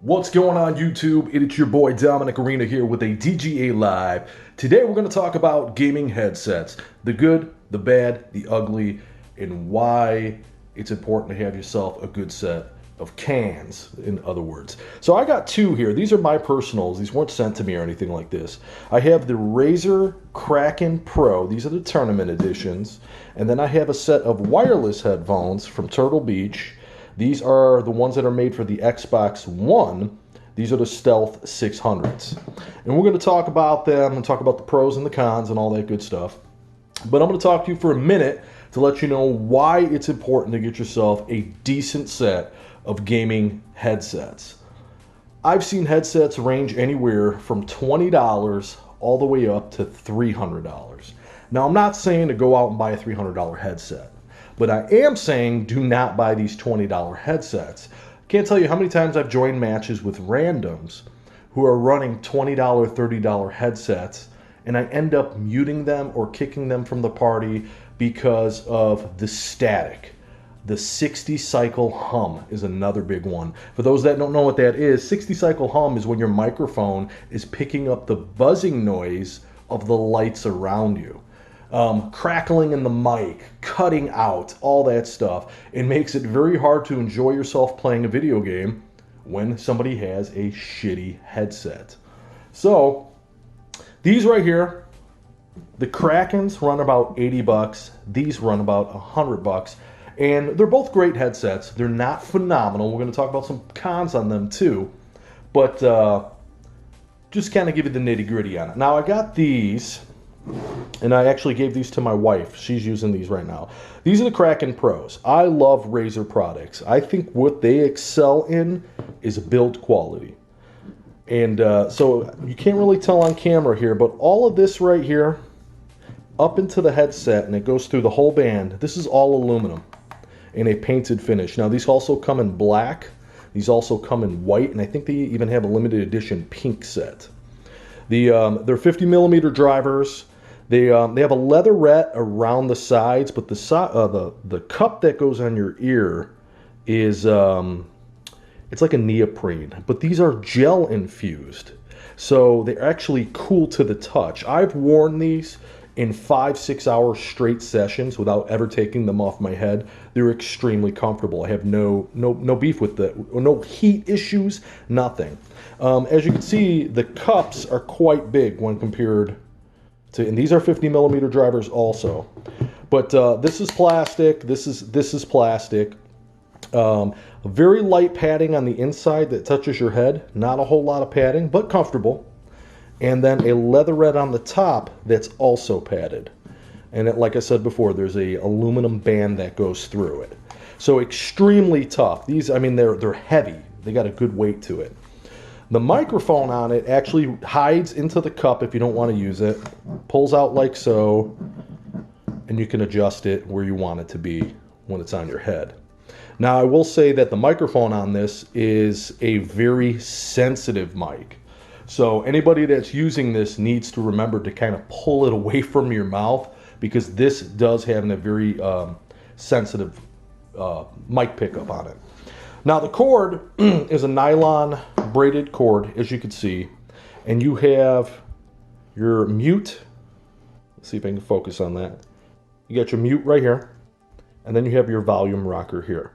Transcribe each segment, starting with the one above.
What's going on YouTube? It's your boy Dominick Arena here with a DGA Live. Today we're going to talk about gaming headsets. The good, the bad, the ugly, and why it's important to have yourself a good set of cans, in other words. So I got two here. These are my personals. These weren't sent to me or anything like this. I have the Razer Kraken Pro. These are the tournament editions. And then I have a set of wireless headphones from Turtle Beach. These are the ones that are made for the Xbox One. These are the Stealth 600s. And we're going to talk about them and talk about the pros and the cons and all that good stuff. But I'm going to talk to you for a minute to let you know why it's important to get yourself a decent set of gaming headsets. I've seen headsets range anywhere from $20 all the way up to $300. Now, I'm not saying to go out and buy a $300 headset. But I am saying do not buy these $20 headsets. Can't tell you how many times I've joined matches with randoms who are running $20, $30 headsets, and I end up muting them or kicking them from the party because of the static. The 60 cycle hum is another big one. For those that don't know what that is, 60 cycle hum is when your microphone is picking up the buzzing noise of the lights around you. Crackling in the mic, cutting out, all that stuff. It makes it very hard to enjoy yourself playing a video game when somebody has a shitty headset. So, these right here, the Krakens run about 80 bucks. These run about 100 bucks. And they're both great headsets. They're not phenomenal. We're going to talk about some cons on them too. But just kind of give you the nitty gritty on it. Now, I got these. And I actually gave these to my wife. She's using these right now. These are the Kraken Pros. I love Razer products. I think what they excel in is build quality. And so you can't really tell on camera here, but all of this right here, up into the headset, and it goes through the whole band, this is all aluminum in a painted finish. Now, these also come in black. These also come in white, and I think they even have a limited edition pink set. They're 50 millimeter drivers. They have a leatherette around the sides, but the cup that goes on your ear is it's like a neoprene. But these are gel infused, so they're actually cool to the touch. I've worn these in 5-6 hour straight sessions without ever taking them off my head. They're extremely comfortable. I have no beef with it, or no heat issues, nothing. As you can see, the cups are quite big when compared to, and these are 50 millimeter drivers also. But this is plastic. This is plastic. Very light padding on the inside that touches your head. Not a whole lot of padding, but comfortable. And then a leatherette on the top that's also padded. And like I said before, there's a aluminum band that goes through it. So extremely tough. These, I mean, they're heavy. They got a good weight to it. The microphone on it actually hides into the cup if you don't want to use it. Pulls out like so, and you can adjust it where you want it to be when it's on your head. Now, I will say that the microphone on this is a very sensitive mic. So anybody that's using this needs to remember to kind of pull it away from your mouth, because this does have a very sensitive mic pickup on it. Now, the cord is a nylon braided cord, as you can see, and you have your mute. Let's see if I can focus on that. You got your mute right here, and then you have your volume rocker here.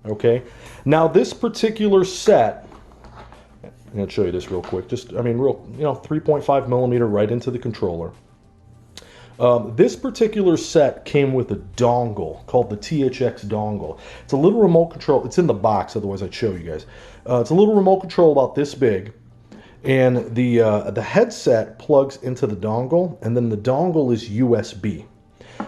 Okay. Now, this particular set, I'm going to show you this real quick. Just, I mean, real, 3.5 millimeter right into the controller. This particular set came with a dongle called the THX dongle. It's a little remote control. It's in the box, otherwise I'd show you guys. It's a little remote control about this big, and the headset plugs into the dongle, and then the dongle is USB.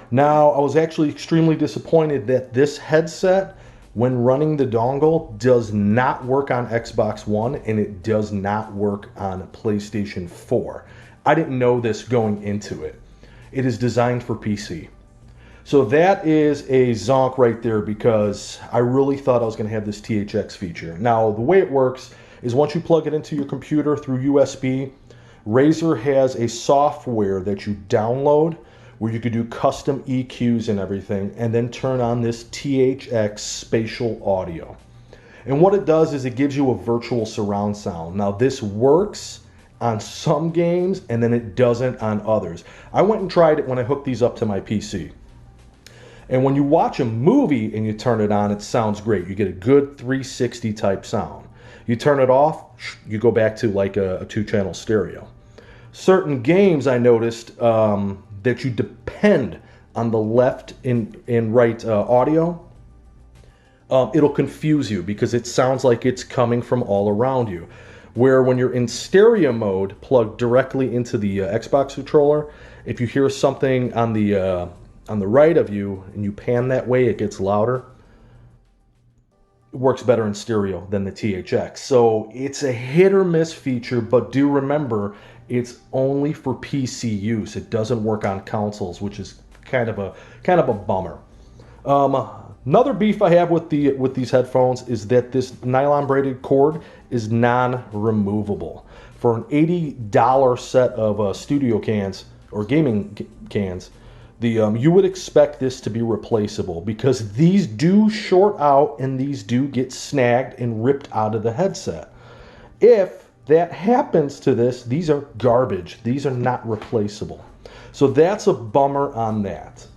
Now, I was actually extremely disappointed that this headset, when running the dongle, does not work on Xbox One, and it does not work on PlayStation 4. I didn't know this going into it. It is designed for PC. So that is a zonk right there, because I really thought I was going to have this THX feature. Now, the way it works is once you plug it into your computer through USB, Razer has a software that you download where you could do custom EQs and everything, and then turn on this THX spatial audio. And what it does is it gives you a virtual surround sound. Now this works on some games and then it doesn't on others. I went and tried it when I hooked these up to my PC. And when you watch a movie and you turn it on, it sounds great. You get a good 360 type sound. You turn it off, you go back to like a 2-channel stereo. Certain games I noticed that you depend on the left and right audio. It'll confuse you because it sounds like it's coming from all around you. Where when you're in stereo mode, plugged directly into the Xbox controller, if you hear something on the right of you and you pan that way, it gets louder. It works better in stereo than the THX. So it's a hit or miss feature, but do remember it's only for PC use. It doesn't work on consoles, which is kind of a bummer. Another beef I have with these headphones is that this nylon braided cord is non-removable. For an $80 set of studio cans or gaming cans, you would expect this to be replaceable because these do short out and these do get snagged and ripped out of the headset. If that happens to this, these are garbage. These are not replaceable. So that's a bummer on that.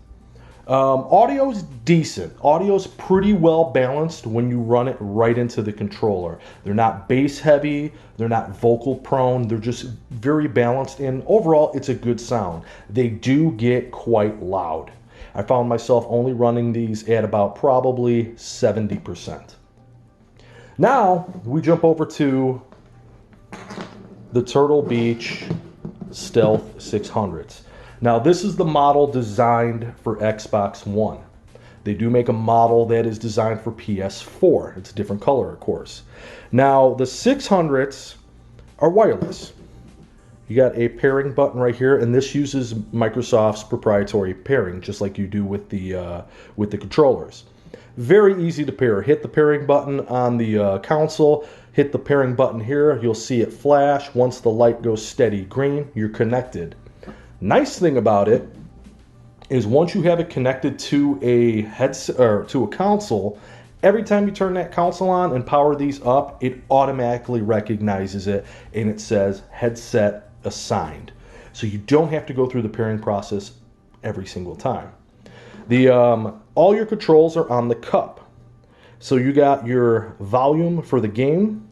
Audio's decent. Audio's pretty well balanced when you run it right into the controller. They're not bass heavy, they're not vocal prone, they're just very balanced, and overall it's a good sound. They do get quite loud. I found myself only running these at about probably 70%. Now we jump over to the Turtle Beach Stealth 600s. Now this is the model designed for Xbox One. They do make a model that is designed for PS4. It's a different color, of course. Now the 600s are wireless. You got a pairing button right here, and this uses Microsoft's proprietary pairing, just like you do with the controllers. Very easy to pair. Hit the pairing button on the console, hit the pairing button here, you'll see it flash. Once the light goes steady green, you're connected. Nice thing about it is once you have it connected to a headset or to a console, every time you turn that console on and power these up, it automatically recognizes it and it says headset assigned. So you don't have to go through the pairing process every single time. All your controls are on the cup. So you got your volume for the game,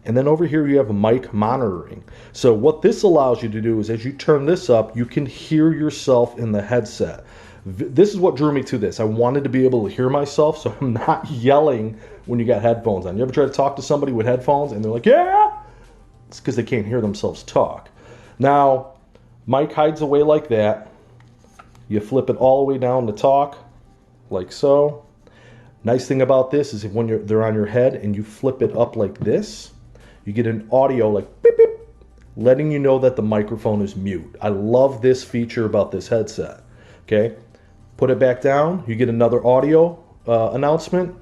and then over here you have mic monitoring. So what this allows you to do is as you turn this up, you can hear yourself in the headset. This is what drew me to this. I wanted to be able to hear myself so I'm not yelling when you got headphones on. You ever try to talk to somebody with headphones and they're like, yeah? It's because they can't hear themselves talk. Now, mic hides away like that. You flip it all the way down to talk, like so. Nice thing about this is when they're on your head and you flip it up like this, you get an audio like beep beep, letting you know that the microphone is mute. I love this feature about this headset. Okay, put it back down, you get another audio announcement,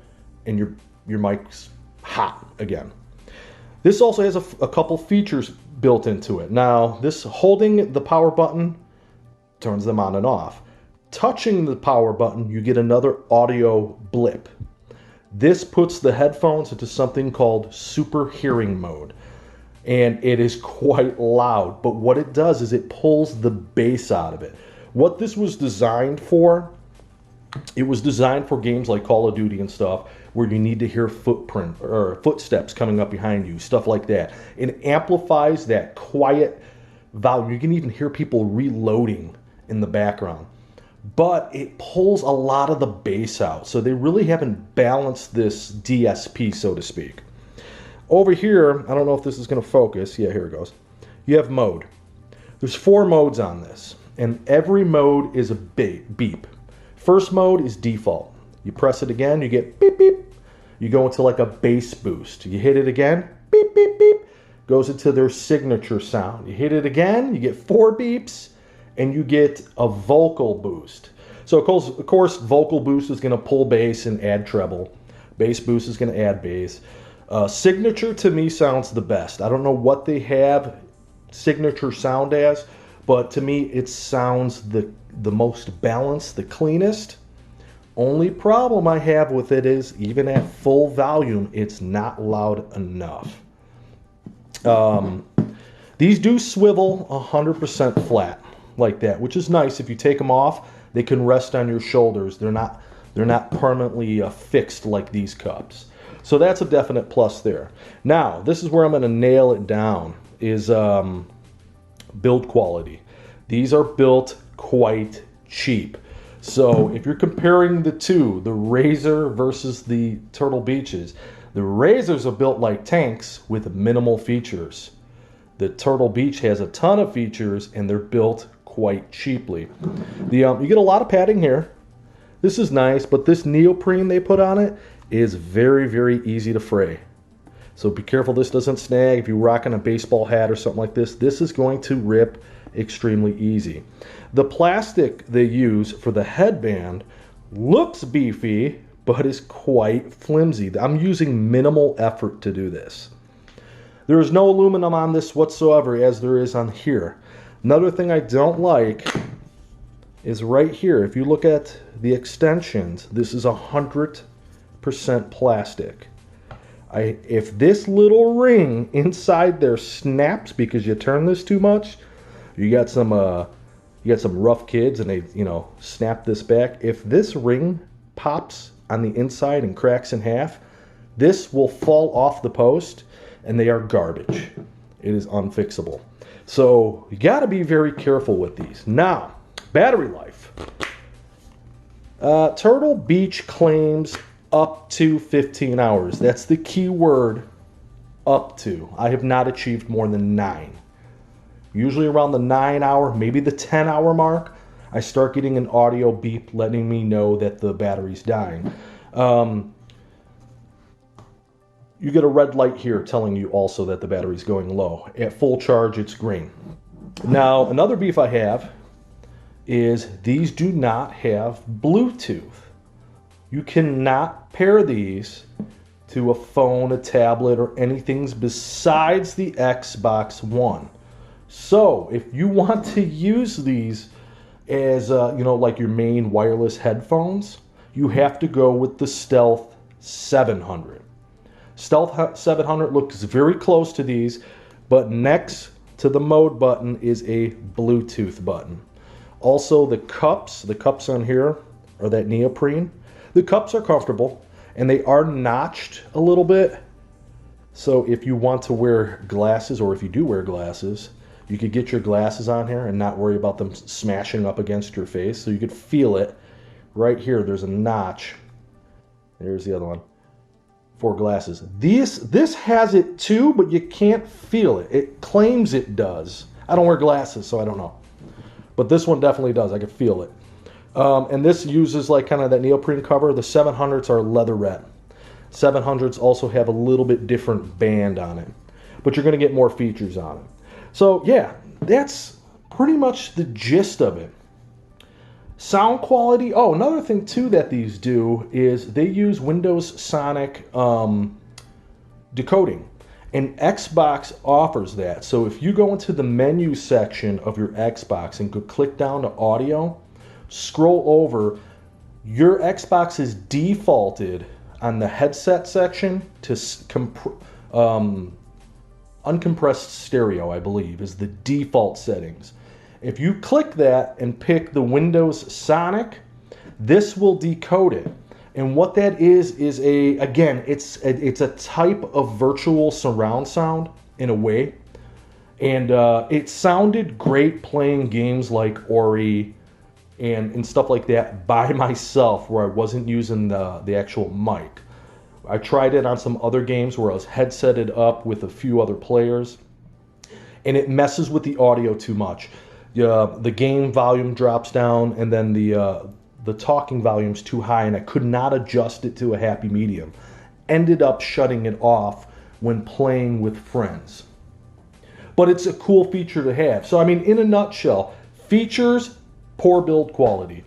and your mic's hot again. This also has a couple features built into it. Now, this holding the power button turns them on and off. Touching the power button, you get another audio blip. This puts the headphones into something called super hearing mode, and it is quite loud, but what it does is it pulls the bass out of it. What this was designed for, it was designed for games like Call of Duty and stuff where you need to hear footprint or footsteps coming up behind you, stuff like that. It amplifies that quiet volume. You can even hear people reloading in the background. But it pulls a lot of the bass out. So they really haven't balanced this DSP, so to speak. Over here, I don't know if this is going to focus. Yeah, here it goes. You have mode. There's 4 modes on this, and every mode is a beep. First mode is default. You press it again, you get beep, beep. You go into like a bass boost. You hit it again, beep, beep, beep. Goes into their signature sound. You hit it again, you get 4 beeps. And you get a vocal boost. So of course vocal boost is going to pull bass and add treble. Bass boost is going to add bass. Signature to me sounds the best. I don't know what they have signature sound as, but to me it sounds the most balanced, the cleanest. Only problem I have with it is, even at full volume, it's not loud enough. These do swivel 100% flat like that, which is nice. If you take them off, they can rest on your shoulders. They're not permanently fixed like these cups. So that's a definite plus there. Now, this is where I'm going to nail it down, is build quality. These are built quite cheap. So if you're comparing the two, the Razer versus the Turtle Beaches, the Razers are built like tanks with minimal features. The Turtle Beach has a ton of features, and they're built quite cheaply. You get a lot of padding here. This is nice, but this neoprene they put on it is very, very easy to fray. So be careful this doesn't snag. If you're rocking a baseball hat or something like this is going to rip extremely easy. The plastic they use for the headband looks beefy, but is quite flimsy. I'm using minimal effort to do this. There is no aluminum on this whatsoever, as there is on here. Another thing I don't like is right here. If you look at the extensions, this is 100% plastic. If this little ring inside there snaps because you turn this too much, you got some rough kids and they snap this back. If this ring pops on the inside and cracks in half, this will fall off the post, and they are garbage. It is unfixable. So you got to be very careful with these. Now, battery life. Turtle Beach claims up to 15 hours. That's the key word, up to. I have not achieved more than 9. Usually around the 9-hour, maybe the 10-hour mark, I start getting an audio beep letting me know that the battery's dying. You get a red light here telling you also that the battery's going low. At full charge, it's green. Now, another beef I have is these do not have Bluetooth. You cannot pair these to a phone, a tablet, or anything besides the Xbox One. So, if you want to use these as, like your main wireless headphones, you have to go with the Stealth 700. Stealth 700 looks very close to these, but next to the mode button is a Bluetooth button. Also, the cups on here are that neoprene. The cups are comfortable, and they are notched a little bit. So if you want to wear glasses, or if you do wear glasses, you could get your glasses on here and not worry about them smashing up against your face. So you could feel it. Right here, there's a notch. There's the other one. For glasses. This has it too, but you can't feel it. It claims it does. I don't wear glasses, so I don't know. But this one definitely does. I can feel it. And this uses like kind of that neoprene cover. The 700s are leatherette. 700s also have a little bit different band on it. But you're going to get more features on it. So yeah, that's pretty much the gist of it. Sound quality. Oh, another thing too that these do is they use Windows Sonic decoding, and Xbox offers that. So if you go into the menu section of your Xbox and go click down to audio, scroll over, your Xbox is defaulted on the headset section to uncompressed stereo, I believe, is the default settings. If you click that and pick the Windows Sonic, this will decode it. And what that is it's a type of virtual surround sound in a way. And it sounded great playing games like Ori and stuff like that by myself, where I wasn't using the actual mic. I tried it on some other games where I was headsetted up with a few other players, and it messes with the audio too much. The game volume drops down, and then the talking volume's too high, and I could not adjust it to a happy medium. Ended up shutting it off when playing with friends. But it's a cool feature to have. So, I mean, in a nutshell, features, poor build quality.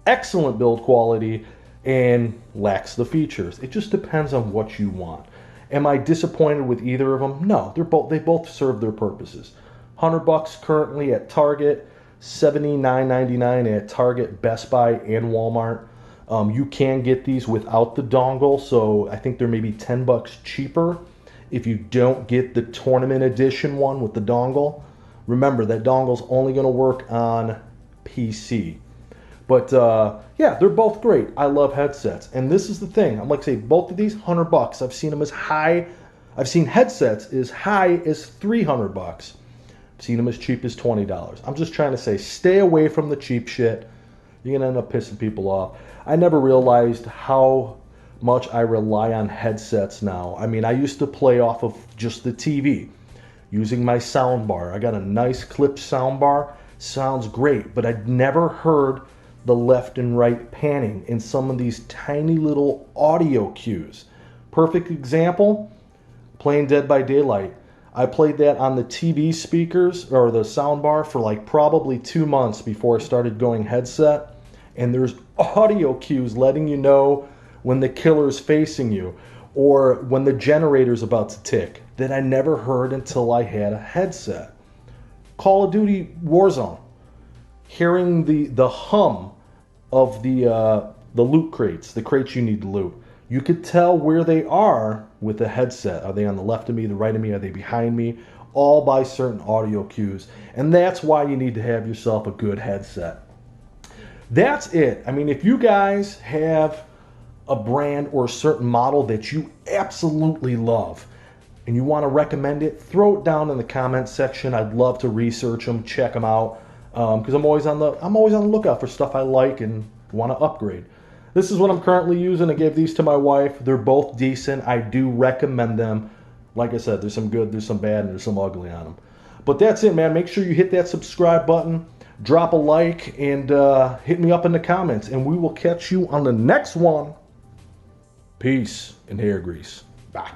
Excellent build quality, and lacks the features. It just depends on what you want. Am I disappointed with either of them? No, they both serve their purposes. $100 currently at Target, $79.99 at Target, Best Buy, and Walmart. You can get these without the dongle, so I think they're maybe 10 bucks cheaper if you don't get the tournament edition one with the dongle. Remember, that dongle's only going to work on PC. But yeah, they're both great. I love headsets. And this is the thing. I'm like, say, both of these, 100 bucks. I've seen them as high. I've seen headsets as high as 300 bucks. I've seen them as cheap as $20. I'm just trying to say, stay away from the cheap shit. You're going to end up pissing people off. I never realized how much I rely on headsets now. I mean, I used to play off of just the TV using my sound bar. I got a nice clipped sound bar. Sounds great, but I'd never heard the left and right panning in some of these tiny little audio cues. Perfect example, playing Dead by Daylight. I played that on the TV speakers or the sound bar for like probably 2 months before I started going headset. And there's audio cues letting you know when the killer's facing you or when the generator's about to tick that I never heard until I had a headset. Call of Duty Warzone. Hearing the hum of the loot crates, the crates you need to loot. You could tell where they are with the headset. Are they on the left of me, the right of me? Are they behind me? All by certain audio cues. And that's why you need to have yourself a good headset. That's it. I mean, if you guys have a brand or a certain model that you absolutely love and you want to recommend it, throw it down in the comments section. I'd love to research them, check them out, because I'm always on the lookout for stuff I like and want to upgrade. This is what I'm currently using. I gave these to my wife. They're both decent. I do recommend them. Like I said, there's some good, there's some bad, and there's some ugly on them. But that's it, man. Make sure you hit that subscribe button, drop a like, and hit me up in the comments. And we will catch you on the next one. Peace and hair grease. Bye.